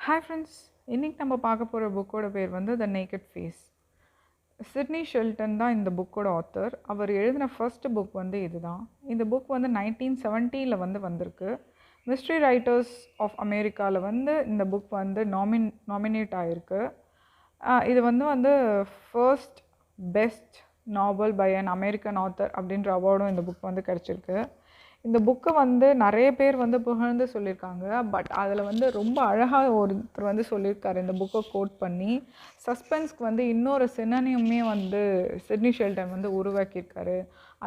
Hi friends, இன்றைக்கி நம்ம பார்க்க போகிற புக்கோட பேர் வந்து the naked face. Sidney Sheldon தான் இந்த புக்கோட ஆத்தர். அவர் எழுதின ஃபர்ஸ்ட் புக் வந்து இதுதான். இந்த புக் வந்து 1970 வந்து வந்திருக்கு. மிஸ்ட்ரி ரைட்டர்ஸ் ஆஃப் அமெரிக்காவில் வந்து இந்த புக் வந்து நாமினேட் ஆகிருக்கு. இது வந்து first best novel by an American author அப்படின்ற அவார்டும் இந்த புக் வந்து கிடச்சிருக்கு. இந்த புக்கை வந்து நிறைய பேர் வந்து புகழ்ந்து சொல்லியிருக்காங்க. பட் அதில் வந்து ரொம்ப அழகாக ஒருத்தர் வந்து சொல்லியிருக்காரு இந்த புக்கை கோட் பண்ணி. சஸ்பென்ஸ்க்கு வந்து இன்னொரு சினனியுமே வந்து சிட்னி ஷெல்டன் வந்து உருவாக்கியிருக்காரு.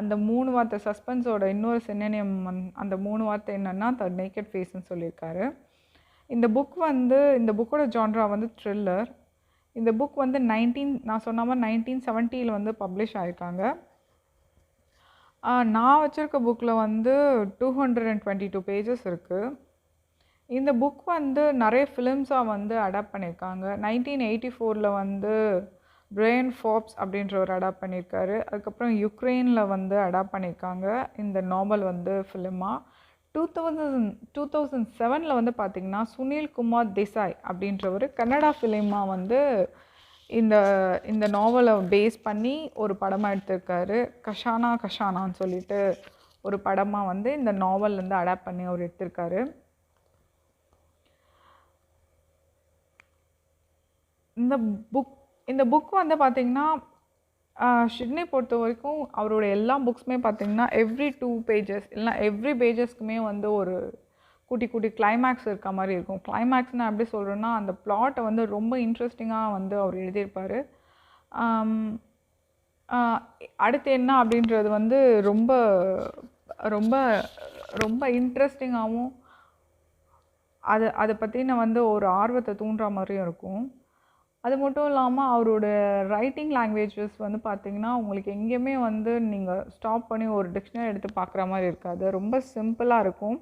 அந்த 3 வார்த்தை சஸ்பென்ஸோட இன்னொரு சினனியம் அந்த 3 வார்த்தை என்னென்னா த நேக்கட் ஃபேஸ்ன்னு சொல்லியிருக்காரு. இந்த புக்கோட ஜான்ரா வந்து த்ரில்லர். இந்த புக் வந்து நான் சொன்ன மாதிரி 1970 வந்து பப்ளிஷ் ஆகிருக்காங்க. நான் வச்சுருக்க புக்கில் வந்து 222 பேஜஸ் இருக்குது. இந்த புக் வந்து நிறைய ஃபிலிம்ஸாக வந்து அடாப்ட் பண்ணியிருக்காங்க. 1984 வந்து பிரையன் ஃபாப்ஸ் அப்படின்றவர் அடாப்ட் பண்ணியிருக்காரு. அதுக்கப்புறம் யுக்ரைனில் வந்து அடாப்ட் பண்ணியிருக்காங்க இந்த நாவல் வந்து ஃபிலிமாக. 2007 வந்து பார்த்திங்கன்னா சுனில் குமார் தேசாய் அப்படின்றவர் கன்னடா ஃபிலிமாக வந்து இந்த நாவலை பேஸ் பண்ணி ஒரு படமாக எடுத்திருக்காரு. கஷானான்னு சொல்லிட்டு ஒரு படமாக வந்து இந்த நாவல் வந்து அடாப்ட் பண்ணி அவர் எடுத்திருக்காரு. இந்த புக் வந்து பார்த்திங்கன்னா ஷிட்னி பொறுத்த வரைக்கும் அவரோட எல்லா புக்ஸுமே பார்த்திங்கன்னா எவ்ரி 2 பேஜஸ் இல்லைனா எவ்ரி பேஜஸ்க்குமே வந்து ஒரு குட்டி குட்டி கிளைமேக்ஸ் இருக்க மாதிரி இருக்கும். கிளைமேக்ஸ்னால் எப்படி சொல்கிறேன்னா அந்த பிளாட்டை வந்து ரொம்ப இன்ட்ரெஸ்டிங்காக வந்து அவர் எழுதியிருப்பார். அடுத்து என்ன அப்படின்றது வந்து ரொம்ப ரொம்ப ரொம்ப இன்ட்ரெஸ்டிங்காகவும் அதை பற்றின வந்து ஒரு ஆர்வத்தை தூண்டுற மாதிரியும் இருக்கும். அது மட்டும் இல்லாமல் அவரோட ரைட்டிங் லாங்குவேஜஸ் வந்து பார்த்திங்கன்னா உங்களுக்கு எங்கேயுமே வந்து நீங்கள் ஸ்டாப் பண்ணி ஒரு டிக்ஷனரி எடுத்து பார்க்குற மாதிரி இருக்காது. ரொம்ப சிம்பிளாக இருக்கும்.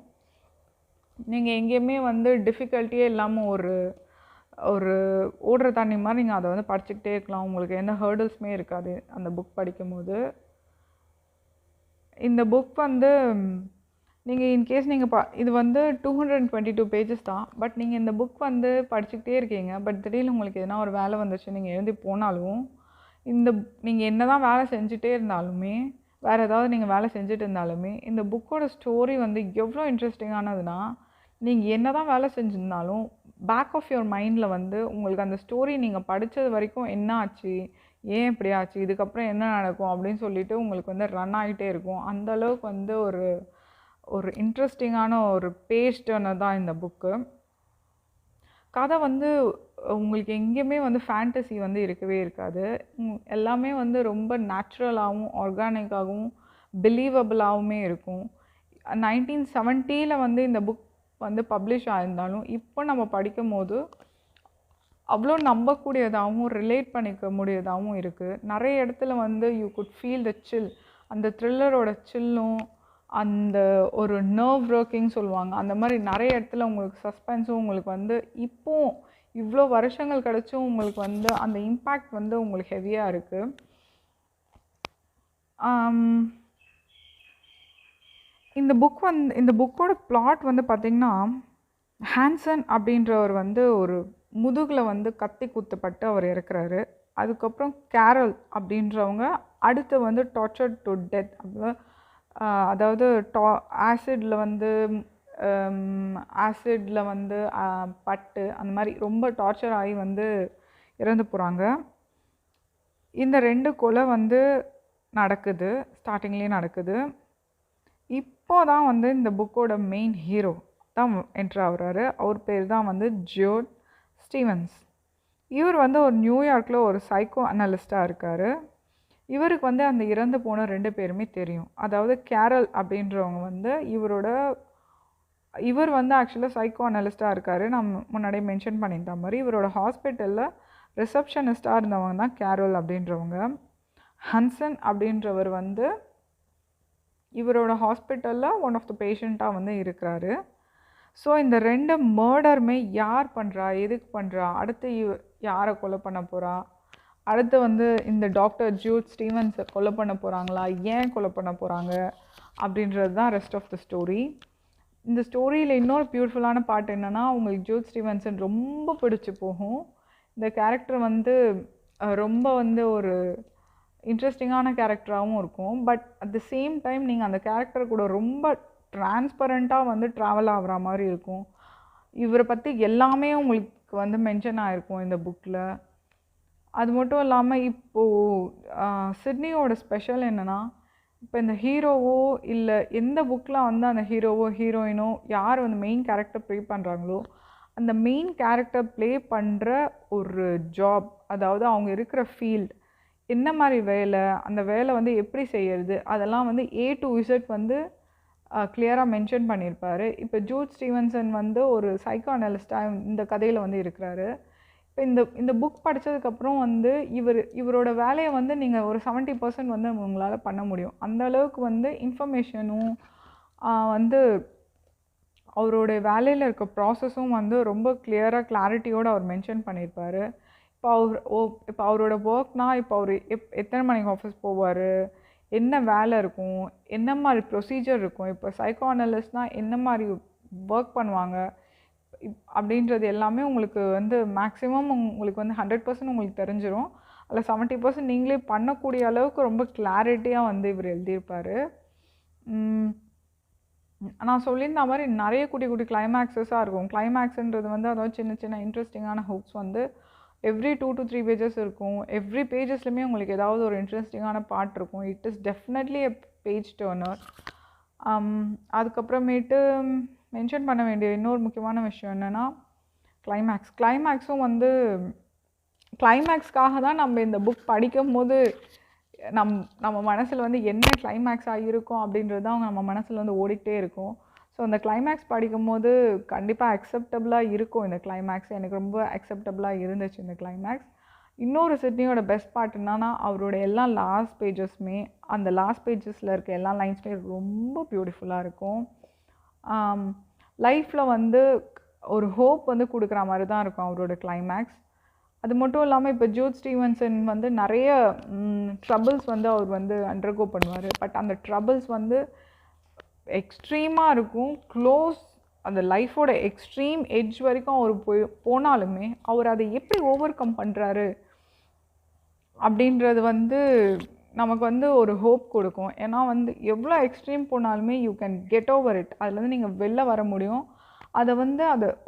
நீங்கள் எங்கேயுமே வந்து டிஃபிகல்ட்டியே இல்லாமல் ஒரு ஓடுற தண்ணி மாதிரி நீங்கள் அதை வந்து படிச்சுக்கிட்டே இருக்கலாம். உங்களுக்கு எந்த ஹேர்டில்ஸுமே இருக்காது அந்த புக் படிக்கும்போது. இந்த புக் வந்து நீங்கள் இன்கேஸ் இது வந்து 222 பேஜஸ் தான். பட் நீங்கள் இந்த புக் வந்து படிச்சுக்கிட்டே இருக்கீங்க. பட் திடீர்னு உங்களுக்கு எதனா ஒரு வேலை வந்துச்சு நீங்கள் எழுதி போனாலும் நீங்கள் என்ன தான் வேலை செஞ்சுட்டே இருந்தாலுமே வேறு ஏதாவது நீங்கள் வேலை செஞ்சுட்டு இருந்தாலுமே இந்த புக்கோட ஸ்டோரி வந்து எவ்வளோ இன்ட்ரெஸ்டிங்கானதுன்னா நீங்கள் என்ன தான் வேலை செஞ்சுருந்தாலும் பேக் ஆஃப் யுவர் மைண்டில் வந்து உங்களுக்கு அந்த ஸ்டோரி நீங்கள் படித்தது வரைக்கும் என்ன ஆச்சு, ஏன் இப்படி ஆச்சு, இதுக்கப்புறம் என்ன நடக்கும் அப்படின்னு சொல்லிட்டு உங்களுக்கு வந்து ரன் ஆகிட்டே இருக்கும். அந்தளவுக்கு வந்து ஒரு இன்ட்ரெஸ்டிங்கான ஒரு பேஜ் டர்னர் தான் இந்த புக்கு. கதை வந்து உங்களுக்கு எங்கேயுமே வந்து ஃபேண்டசி வந்து இருக்கவே இருக்காது. எல்லாமே வந்து ரொம்ப நேச்சுரலாகவும் ஆர்கானிக்காகவும் பிலீவபிளாகவுமே இருக்கும். 1970 வந்து இந்த புக் வந்து பப்ளிஷ் ஆகியிருந்தாலும் இப்போ நம்ம படிக்கும் போது அவ்வளோ நம்பக்கூடியதாகவும் ரிலேட் பண்ணிக்க முடியதாகவும் இருக்குது. நிறைய இடத்துல வந்து யூ குட் ஃபீல் த சில், அந்த த்ரில்லரோட சில்லும் அந்த ஒரு நர்வ் ஒர்க்கிங் சொல்லுவாங்க. அந்த மாதிரி நிறைய இடத்துல உங்களுக்கு சஸ்பென்ஸும் உங்களுக்கு வந்து இப்போ இவ்வளோ வருஷங்கள் கிடச்சும் உங்களுக்கு வந்து அந்த இம்பேக்ட் வந்து உங்களுக்கு ஹெவியாக இருக்குது. இந்த புக்கோட பிளாட் வந்து பார்த்திங்கன்னா ஹான்சன் அப்படின்றவர் வந்து ஒரு முதுகில் வந்து கத்தி குத்தப்பட்டு அவர் இறக்குறாரு. அதுக்கப்புறம் கேரல் அப்படின்றவங்க அடுத்து வந்து டார்ச்சர்ட் டு டெத், அதாவது ஆசிடில் வந்து பட்டு அந்த மாதிரி ரொம்ப டார்ச்சர் ஆகி வந்து இறந்து போகிறாங்க. இந்த 2 கொலை வந்து நடக்குது, ஸ்டார்டிங்லேயே நடக்குது. இப்போ தான் வந்து இந்த புக்கோட மெயின் ஹீரோ தான் என்ட்ரு ஆகுறாரு. அவர் பேர் தான் வந்து ஜோட் ஸ்டீவன்ஸ். இவர் வந்து ஒரு நியூயார்க்கில் ஒரு சைக்கோ அனலிஸ்டாக இருக்கார். இவருக்கு வந்து அந்த இறந்து போன 2 பேருமே தெரியும். அதாவது கேரல் அப்படின்றவங்க வந்து இவர் வந்து ஆக்சுவலாக சைக்கோ அனலிஸ்டாக இருக்கார். நான் முன்னாடியே மென்ஷன் பண்ணியிருந்த மாதிரி இவரோட ஹாஸ்பிட்டலில் ரிசப்ஷனிஸ்டாக இருந்தவங்க தான் கேரல் அப்படின்றவங்க. ஹன்சன் அப்படின்றவர் வந்து இவரோட ஹாஸ்பிட்டலில் ஒன் ஆஃப் த பேஷண்ட்டாக வந்து இருக்கிறாரு. ஸோ இந்த 2 மர்டருமே யார் பண்ணுறா, எதுக்கு பண்ணுறா, அடுத்து யாரை கொலை பண்ண போகிறா, அடுத்து வந்து இந்த டாக்டர் ஜூட் ஸ்டீவன்ஸை கொலை பண்ண போகிறாங்களா, ஏன் கொலை பண்ண போகிறாங்க அப்படின்றது தான் ரெஸ்ட் ஆஃப் த ஸ்டோரி. இந்த ஸ்டோரியில் இன்னொரு பியூட்டிஃபுல்லான பார்ட் என்னென்னா, உங்களுக்கு ஜோத் ஸ்டீவன்சன் ரொம்ப பிடிச்சி போகும். இந்த கேரக்டர் வந்து ரொம்ப வந்து ஒரு இன்ட்ரெஸ்டிங்கான கேரக்டராகவும் இருக்கும். But at the same time நீங்கள் அந்த கேரக்டர் கூட ரொம்ப டிரான்ஸ்பரண்ட்டாக வந்து ட்ராவல் ஆகிற மாதிரி இருக்கும். இவரை பற்றி எல்லாமே உங்களுக்கு வந்து மென்ஷன் ஆகிருக்கும் இந்த புக்கில். அது மட்டும் இல்லாமல் இப்போது சிட்னியோட ஸ்பெஷல் என்னென்னா, இப்போ இந்த ஹீரோவோ இல்லை எந்த புக்கில் வந்து அந்த ஹீரோவோ ஹீரோயினோ யார் வந்து மெயின் கேரக்டர் ப்ளே பண்ணுறாங்களோ, அந்த மெயின் கேரக்டர் ப்ளே பண்ணுற ஒரு ஜாப், அதாவது அவங்க இருக்கிற ஃபீல்ட், என்ன மாதிரி வேலை, அந்த வேலை வந்து எப்படி செய்யறது, அதெல்லாம் வந்து A to Z வந்து கிளியராக மென்ஷன் பண்ணியிருப்பார். இப்போ ஜோத் ஸ்டீவன்சன் வந்து ஒரு சைக்கோ அனலிஸ்டாக இந்த கதையில் வந்து இருக்கிறாரு. இப்போ இந்த புக் படித்ததுக்கப்புறம் வந்து இவரோட வேலையை வந்து நீங்கள் ஒரு 70% வந்து உங்களால் பண்ண முடியும். அந்த அளவுக்கு வந்து இன்ஃபர்மேஷனும் வந்து அவரோட வேலையில் இருக்க ப்ராசஸும் வந்து ரொம்ப கிளாரிட்டியோடு அவர் மென்ஷன் பண்ணியிருப்பார். இப்போ அவரோட ஒர்க்னால் இப்போ அவர் எத்தனை மணிக்கு ஆஃபீஸ் போவார், என்ன வேலை இருக்கும், என்ன மாதிரி ப்ரொசீஜர் இருக்கும், இப்போ சைக்கோ அனலிஸ்ட்னால் என்ன மாதிரி ஒர்க் பண்ணுவாங்க அப்படின்றது எல்லாமே உங்களுக்கு வந்து மேக்ஸிமம் உங்களுக்கு வந்து 100% உங்களுக்கு தெரிஞ்சிடும். அதில் 70% நீங்களே பண்ணக்கூடிய அளவுக்கு ரொம்ப கிளாரிட்டியாக வந்து இவர் எழுதியிருப்பார். நான் சொல்லியிருந்த மாதிரி நிறைய குட்டி குட்டி கிளைமேக்ஸஸாக இருக்கும். கிளைமேக்ஸுன்றது வந்து அதாவது சின்ன சின்ன இன்ட்ரெஸ்டிங்கான ஹுக்ஸ் வந்து எவ்ரி 2 to 3 பேஜஸ் இருக்கும். எவ்ரி பேஜஸ்லையுமே உங்களுக்கு ஏதாவது ஒரு இன்ட்ரெஸ்டிங்கான பார்ட் இருக்கும். It is definitely a page turner. அதுக்கப்புறமேட்டு மென்ஷன் பண்ண வேண்டிய இன்னொரு முக்கியமான விஷயம் என்னென்னா கிளைமேக்ஸும் வந்து கிளைமேக்ஸ்க்காக தான் நம்ம இந்த புக் படிக்கும் போது நம்ம மனசில் வந்து என்ன கிளைமேக்ஸாக இருக்கும் அப்படின்றது தான் நம்ம மனசில் வந்து ஓடிக்கிட்டே இருக்கும். ஸோ அந்த கிளைமேக்ஸ் படிக்கும் போது கண்டிப்பாக அக்செப்டபுளாக இருக்கும். இந்த கிளைமேக்ஸ் எனக்கு ரொம்ப அக்செப்டபுளாக இருந்துச்சு. இந்த கிளைமேக்ஸ் இன்னொரு சிட்னியோட பெஸ்ட் பார்ட் என்னன்னா, அவரோட எல்லா லாஸ்ட் பேஜஸ்மே, அந்த லாஸ்ட் பேஜஸில் இருக்க எல்லா லைன்ஸுமே ரொம்ப பியூட்டிஃபுல்லாக இருக்கும். லைஃப்பில் வந்து ஒரு ஹோப் வந்து கொடுக்குற மாதிரி தான் இருக்கும் அவரோட கிளைமேக்ஸ். அது மட்டும் இல்லாமல் இப்போ ஜோத் ஸ்டீவன்சன் வந்து நிறைய ட்ரபிள்ஸ் வந்து அவர் வந்து அண்டர்கோ பண்ணுவார். பட் அந்த ட்ரபிள்ஸ் வந்து எக்ஸ்ட்ரீமாக இருக்கும். அந்த லைஃபோட எக்ஸ்ட்ரீம் எட்ஜ் வரைக்கும் அவர் போனாலுமே அவர் அதை எப்படி ஓவர் கம் பண்ணுறாரு அப்படின்றது வந்து நமக்கு வந்து ஒரு ஹோப் கொடுக்கும். ஏன்னா வந்து எவ்வளோ எக்ஸ்ட்ரீம் போனாலுமே you can get over it. அதுலேருந்து நீங்கள் வெளில வர முடியும். அதை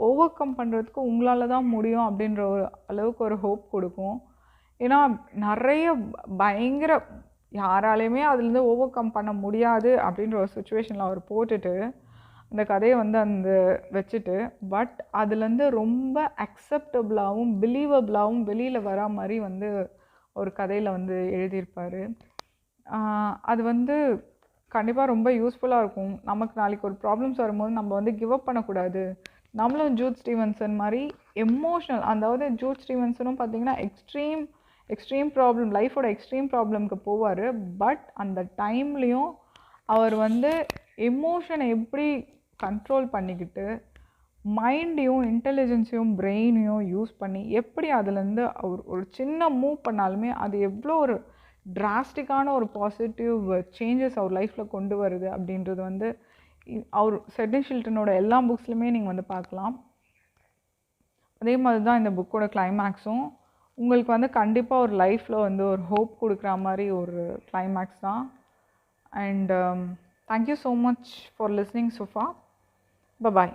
ஓவர் கம் பண்ணுறதுக்கு உங்களால் தான் முடியும் அப்படின்ற ஒரு அளவுக்கு ஒரு ஹோப் கொடுக்கும். ஏன்னா நிறைய பயங்கர யாராலையுமே அதுலேருந்து ஓவர் கம் பண்ண முடியாது அப்படின்ற ஒரு சுச்சுவேஷனில் அவர் போட்டுட்டு அந்த கதையை வந்து வச்சுட்டு பட் அதுலேருந்து ரொம்ப அக்செப்டபுளாகவும் பிலீவபிளாகவும் வெளியில் வரா மாதிரி வந்து ஒரு கதையில் வந்து எழுதியிருப்பார். அது வந்து கண்டிப்பாக ரொம்ப யூஸ்ஃபுல்லாக இருக்கும். நமக்கு நாளைக்கு ஒரு ப்ராப்ளம்ஸ் வரும்போது நம்ம வந்து கிவ் அப் பண்ணக்கூடாது. நம்மளும் ஜோத் ஸ்டீவன்சன் மாதிரி எமோஷ்னல், அதாவது ஜோத் ஸ்டீவன்சனும் பார்த்திங்கன்னா எக்ஸ்ட்ரீம் ப்ராப்ளம், லைஃபோட எக்ஸ்ட்ரீம் ப்ராப்ளம்க்கு போவார். பட் அந்த டைம்லேயும் அவர் வந்து எமோஷனை எப்படி கண்ட்ரோல் பண்ணிக்கிட்டு மைண்டையும் இன்டெலிஜென்ஸையும் பிரெயினையும் யூஸ் பண்ணி எப்படி அதுலேருந்து அவர் ஒரு சின்ன மூவ் பண்ணாலுமே அது எவ்வளோ ஒரு டிராஸ்டிக்கான ஒரு பாசிட்டிவ் சேஞ்சஸ் அவர் லைஃப்பில் கொண்டு வருது அப்படின்றது வந்து அவர் சிட்னி ஷில்டனோட எல்லா புக்ஸ்லையுமே நீங்கள் வந்து பார்க்கலாம். அதே மாதிரி தான் இந்த புக்கோட கிளைமேக்ஸும் உங்களுக்கு வந்து கண்டிப்பாக ஒரு லைஃப்பில் வந்து ஒரு ஹோப் கொடுக்குற மாதிரி ஒரு கிளைமேக்ஸ் தான். And thank you so much for listening so far. Bye-bye.